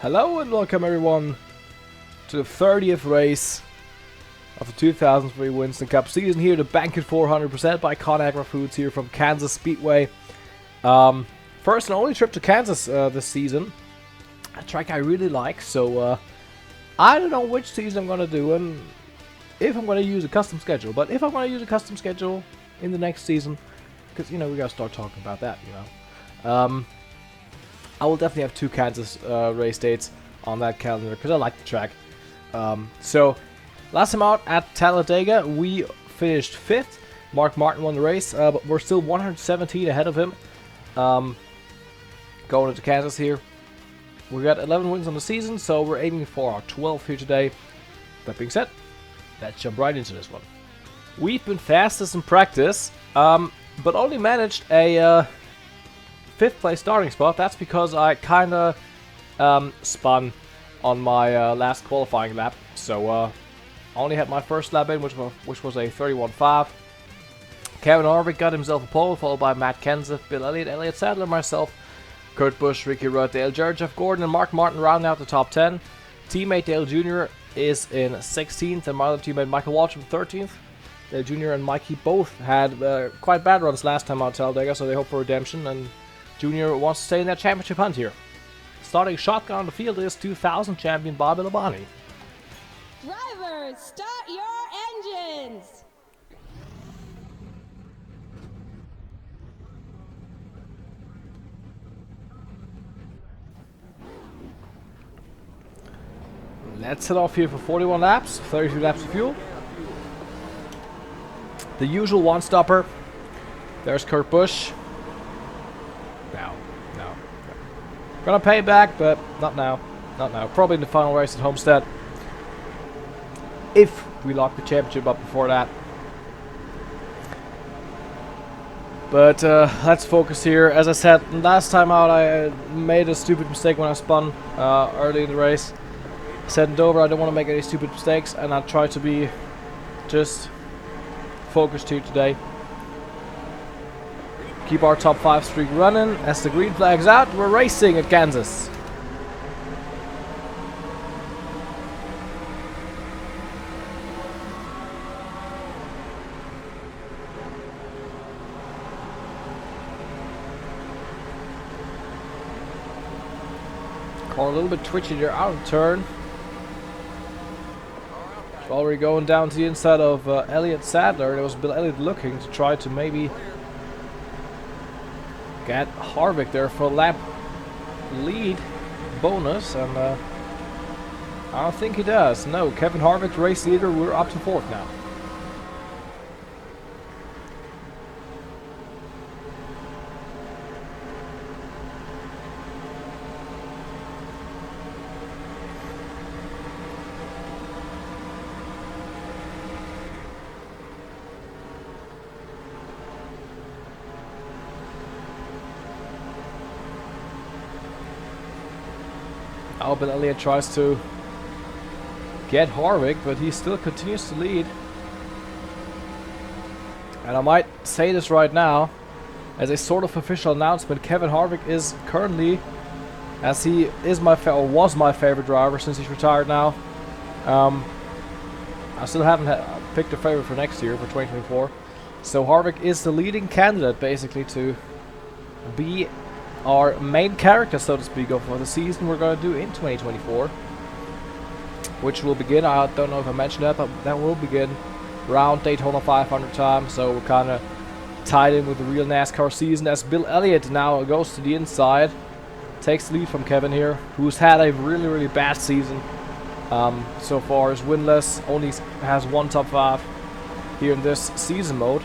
Hello and welcome everyone to the 30th race of the 2003 Winston Cup season here, the Bank 400% by ConAgra Foods here from Kansas Speedway. First and only trip to Kansas this season. A track I really like, so I don't know which season I'm going to do and if I'm going to use a custom schedule. But if I'm going to use a custom schedule in the next season, because, you know, we got to start talking about that, you know. I will definitely have 2 Kansas race dates on that calendar because I like the track. So, last time out at Talladega, we finished 5th. Mark Martin won the race, but we're still 117 ahead of him. Going into Kansas here. We got 11 wins on the season, so we're aiming for our 12th here today. That being said, let's jump right into this one. We've been fastest in practice, but only managed a 5th place starting spot. That's because I kind of spun on my last qualifying lap. So I only had my first lap in, which was a 31.5. Kevin Harvick got himself a pole, followed by Matt Kenseth, Bill Elliott, Elliott Sadler, myself, Kurt Busch, Ricky Rudd, Dale Jarrett, Jeff Gordon, and Mark Martin rounding out the top 10. Teammate Dale Jr. is in 16th, and my other teammate Michael Waltrip 13th. Dale Jr. and Mikey both had quite bad runs last time out at Talladega, so they hope for redemption, and Jr. wants to stay in that championship hunt here. Starting shotgun on the field is 2000 champion Bobby Labonte. Drivers, start your engines! Let's head off here for 41 laps, 32 laps of fuel. The usual one-stopper. There's Kurt Busch. No. Gonna pay back, but not now. Not now. Probably in the final race at Homestead. If we lock the championship up before that. But let's focus here. As I said, last time out I made a stupid mistake when I spun early in the race. Said in Dover I don't want to make any stupid mistakes, and I try to be just focused here today. Keep our top 5 streak running. As the green flag's out, we're racing at Kansas. Car a little bit twitchy there out of turn. While we're going down to the inside of Elliott Sadler, there was Bill Elliott looking to try to maybe get Harvick there for a lap lead bonus, and I don't think he does. No, Kevin Harvick, race leader, we're up to 4th now. Now Bill Elliott tries to get Harvick, but he still continues to lead. And I might say this right now, as a sort of official announcement, Kevin Harvick is currently, as he is or was my favorite driver since he's retired now. I still haven't picked a favorite for next year, for 2024. So Harvick is the leading candidate, basically, to be our main character, so to speak, of the season we're going to do in 2024, which will begin, I don't know if I mentioned that, but that will begin around Daytona 500 time, so we're kind of tied in with the real NASCAR season, as Bill Elliott now goes to the inside, takes the lead from Kevin here, who's had a really bad season so far. Is winless, only has 1 top 5 here in this season mode.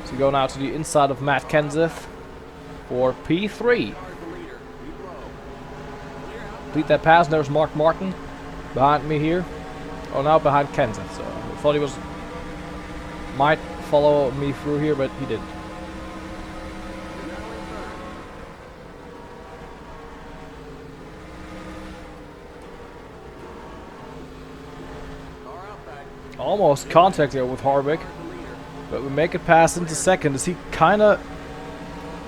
So we go now to the inside of Matt Kenseth for P3. Complete that pass. There's Mark Martin behind me here. Oh, now behind Kenseth. So I thought he might follow me through here, but he didn't. Almost contact there with Harvick, but we make it pass into second as he kind of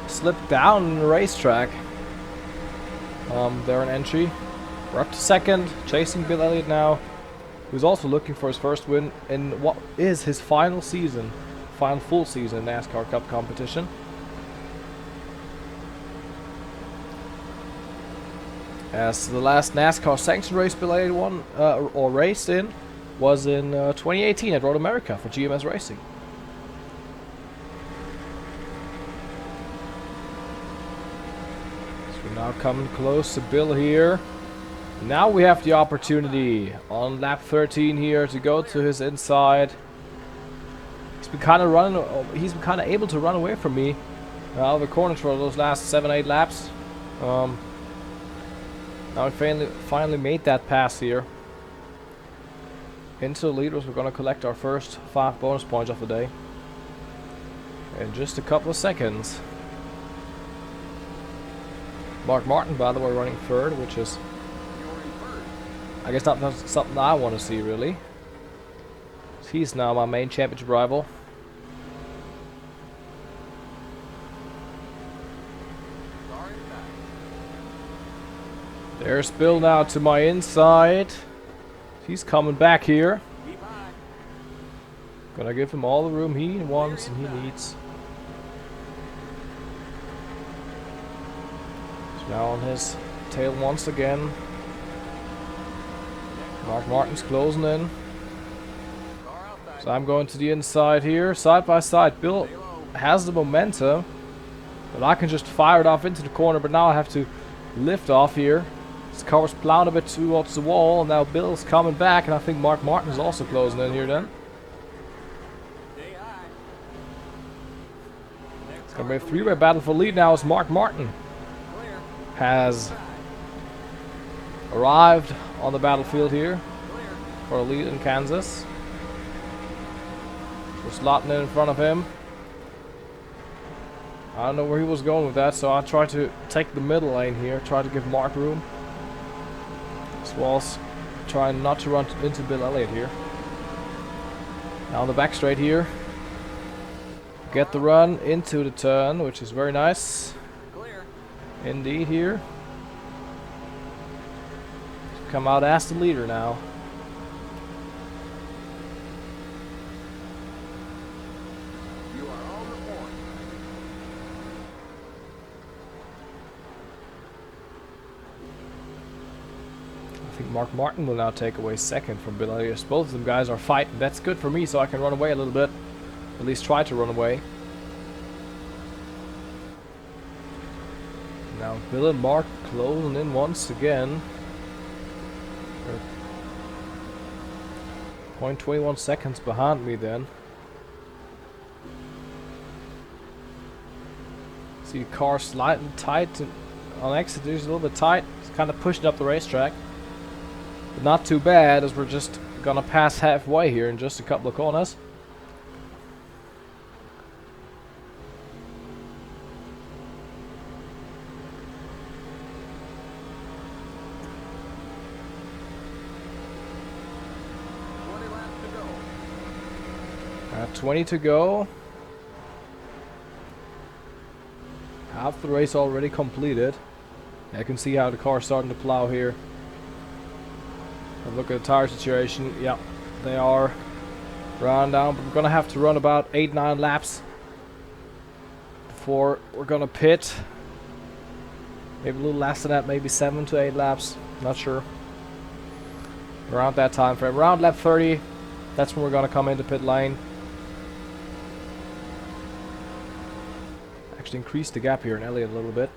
slipped down in the racetrack. There an entry. We're up to second, chasing Bill Elliott now, who's also looking for his first win in what is his final season, final full season in NASCAR Cup competition. As the last NASCAR sanctioned race Bill Elliott won, or raced in, was in 2018 at Road America for GMS Racing. So we're now coming close to Bill here. Now we have the opportunity on lap 13 here to go to his inside. He's been kind of running. He's been kind of able to run away from me out of the corners for those last 7-8 laps. Now we finally made that pass here into the leaders. We're gonna collect our first 5 bonus points of the day in just a couple of seconds. Mark Martin, by the way, running third, which is, I guess, not something I want to see really. He's now my main championship rival. There's Bill now to my inside. He's coming back here. Gonna give him all the room he wants and he needs. He's now on his tail once again. Mark Martin's closing in. So I'm going to the inside here, side by side. Bill has the momentum, but I can just fire it off into the corner, but now I have to lift off here. His car was plowed a bit towards the wall, and now Bill's coming back, and I think Mark Martin is also closing in here then. It's going to be a three-way battle for lead now as Mark Martin has arrived on the battlefield here for a lead in Kansas. We're slotting in front of him. I don't know where he was going with that, so I tried to take the middle lane here, try to give Mark room. As well as trying not to run into Bill Elliott here. Now on the back straight here. Get the run into the turn, which is very nice. Clear. Indeed here. Come out as the leader now. You are on the point. I think Mark Martin will now take away second from Bill Elliott. Both of them guys are fighting. That's good for me, so I can run away a little bit. At least try to run away. Now Bill and Mark closing in once again. 0.21 seconds behind me then. See car slightly tight on exit. It's a little bit tight. It's kind of pushing up the racetrack. But not too bad, as we're just gonna pass halfway here in just a couple of corners. At 20 to go. Half the race already completed. I can see how the car's starting to plow here. Look at the tire situation. Yeah, they are running down, but we're gonna have to run about 8-9 laps before we're gonna pit. Maybe a little less than that, maybe 7 to 8 laps. Not sure. Around that time frame, around lap 30, that's when we're gonna come into pit lane. Actually increase the gap here in Elliott a little bit.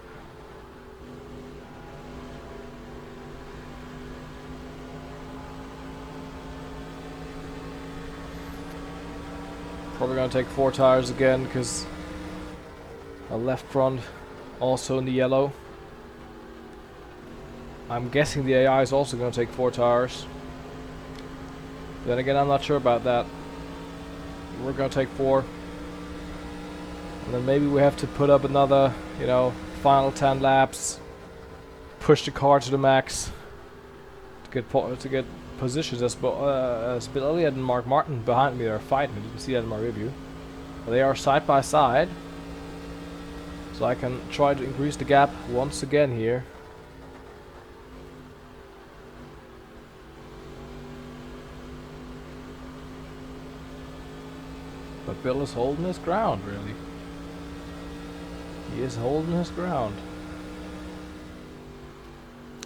Probably gonna take 4 tires again because our left front also in the yellow. I'm guessing the AI is also gonna take 4 tires. Then again, I'm not sure about that. We're gonna take 4. And then maybe we have to put up another, you know, final 10 laps. Push the car to the max to get positions as Bill Elliott and Mark Martin behind me are fighting. You can see that in my review. They are side by side, so I can try to increase the gap once again here. Bill is holding his ground, really. He is holding his ground.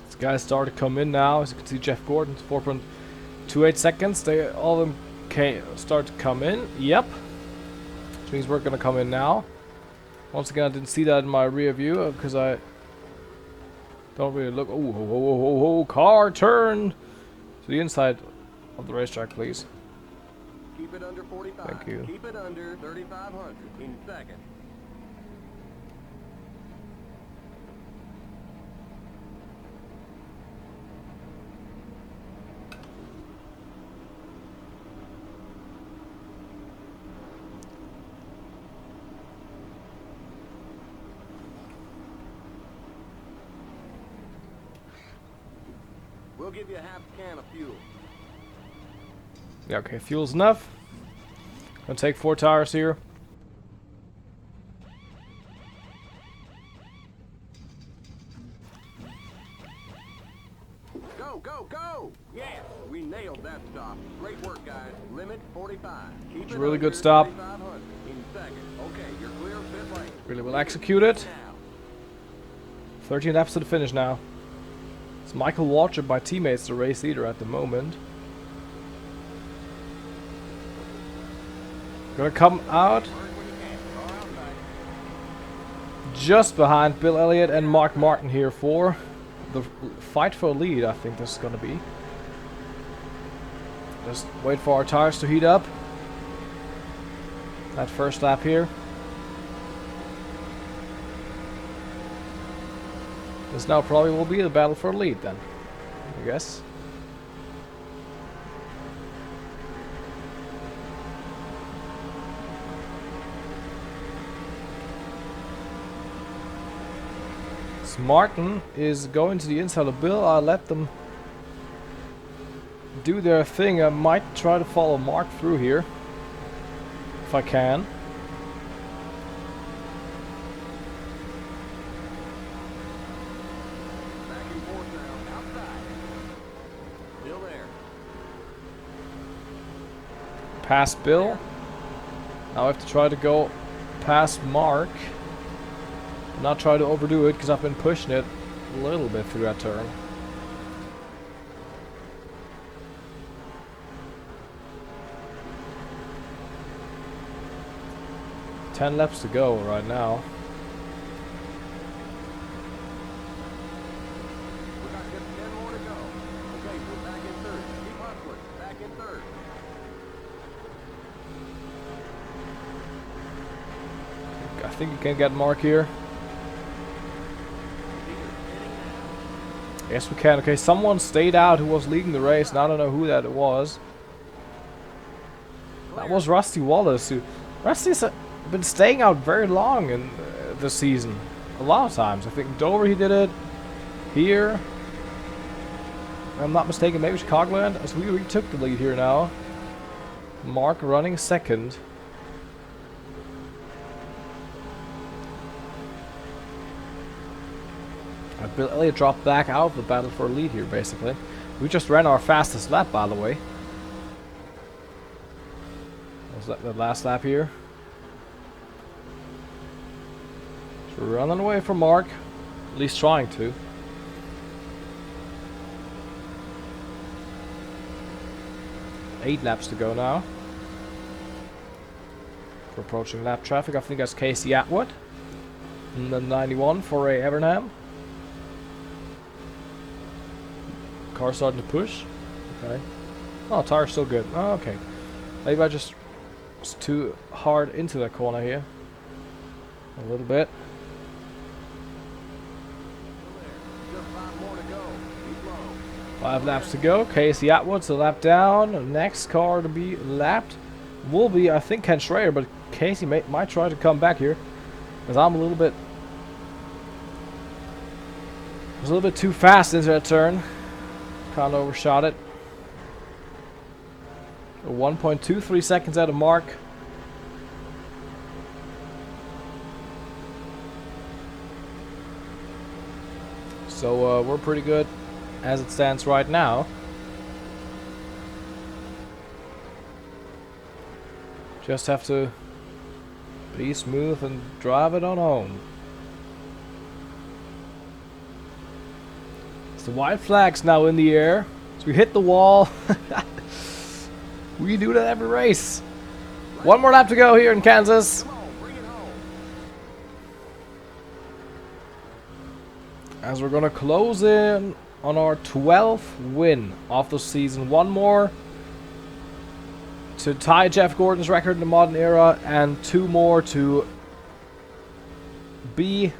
These guys start to come in now. As you can see, Jeff Gordon's 4.28 seconds. They all of them start to come in. Yep. Which means we're gonna come in now. Once again, I didn't see that in my rear view because I don't really look. Oh, car turn to the inside of the racetrack, please. Keep it under 45. Thank you. Keep it under 3,500 in second. We'll give you a half can of fuel. Yeah, okay, fuel's enough. Gonna take 4 tires here. Go, go, go! Yes, we nailed that stop. Great work, guys. Limit 45. Keep It's it a really good under stop. 3,500 in second. Okay, you're clear of pit lane. Really well executed. Now. 13 laps to the finish now. It's Michael Waltrip, my teammates, the race leader at the moment. Gonna come out just behind Bill Elliott and Mark Martin here for the fight for a lead. I think this is gonna be. Just wait for our tires to heat up. That first lap here. This now probably will be the battle for a lead then, I guess. Martin is going to the inside of Bill. I'll let them do their thing. I might try to follow Mark through here if I can. Back and forth now, outside. Still there. Past Bill. Now I have to try to go past Mark. Not try to overdo it because I've been pushing it a little bit through that turn. Ten laps to go right now. We got just 10 more to go. Okay, we're back in third. Keep hustling. Back in third. I think you can get Mark here. Yes, we can. Okay, someone stayed out who was leading the race, and I don't know who that was. That was Rusty Wallace. Rusty's been staying out very long in this season. A lot of times. I think Dover he did it. Here. If I'm not mistaken, maybe Chicagoland. So we took the lead here now. Mark running second. Bill Elliott dropped back out of the battle for a lead here, basically. We just ran our fastest lap, by the way. Was that the last lap here? So we're running away from Mark. At least trying to. Eight laps to go now. We're approaching lap traffic. I think that's Casey Atwood. And then 91 for Ray Evernham. Car starting to push. Okay. Oh, tire's still good. Oh, okay. Maybe I just was too hard into that corner here. A little bit. Just 5 more to go. Keep low. 5 laps to go. Casey Atwood's a lap down. Next car to be lapped will be, I think, Ken Schrader, but Casey might try to come back here. Because I'm a little bit... I was a little bit too fast into that turn. Kind of overshot it. 1.23 seconds out of Mark. So we're pretty good as it stands right now. Just have to Be smooth and drive it on home. It's the white flags now in the air. So we hit the wall. We do that every race. One more lap to go here in Kansas. Come on, bring it home. As we're gonna close in on our 12th win of the season. One more to tie Jeff Gordon's record in the modern era, and 2 more to be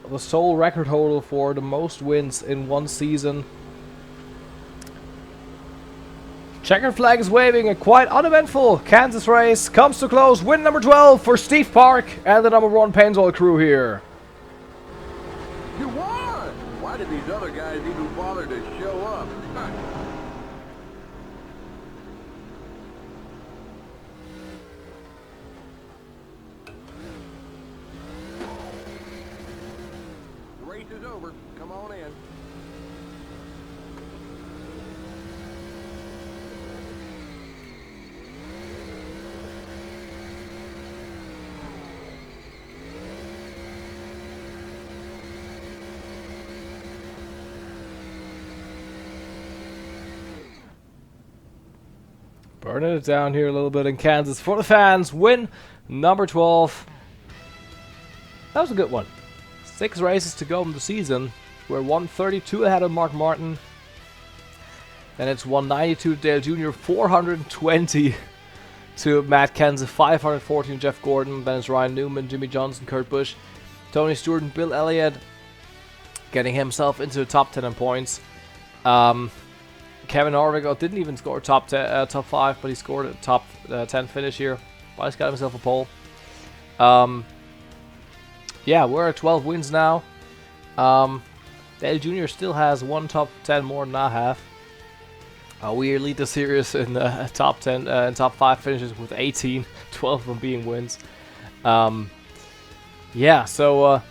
the sole record holder for the most wins in one season. Checkered flag is waving. A quite uneventful Kansas race comes to close. Win number 12 for Steve Park and the number 1 Painesville crew here. You won! Why did these other guys even bother to show up? The race is over. Come on in. Burning it down here a little bit in Kansas for the fans. Win number 12. That was a good one. 6 races to go in the season. We're 132 ahead of Mark Martin. Then it's 192 to Dale Jr., 420 to Matt Kenseth, 514 to Jeff Gordon. Then it's Ryan Newman, Jimmy Johnson, Kurt Busch, Tony Stewart, and Bill Elliott getting himself into the top 10 in points. Kevin Harvick didn't even score top 5, but he scored a top 10 finish here. But he's got himself a pole. Yeah, we're at 12 wins now. Dale Jr. still has 1 top 10 more than I have. We lead the series in top 10 and top 5 finishes with 18, 12 of them being wins. Yeah, so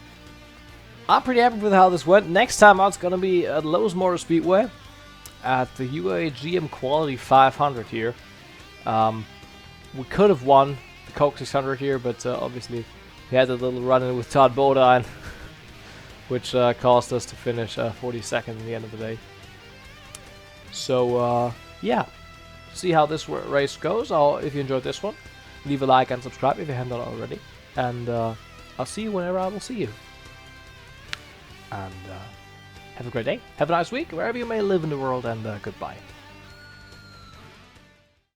I'm pretty happy with how this went. Next time out, it's going to be at Lowe's Motor Speedway at the UAGM Quality 500 here. We could have won the Coke 600 here, but obviously we had a little run-in with Todd Bodine, which caused us to finish 42nd in the end of the day. So, yeah, see how this race goes. If you enjoyed this one, leave a like and subscribe if you haven't done it already. And I'll see you whenever I will see you. And have a great day. Have a nice week, wherever you may live in the world, and goodbye.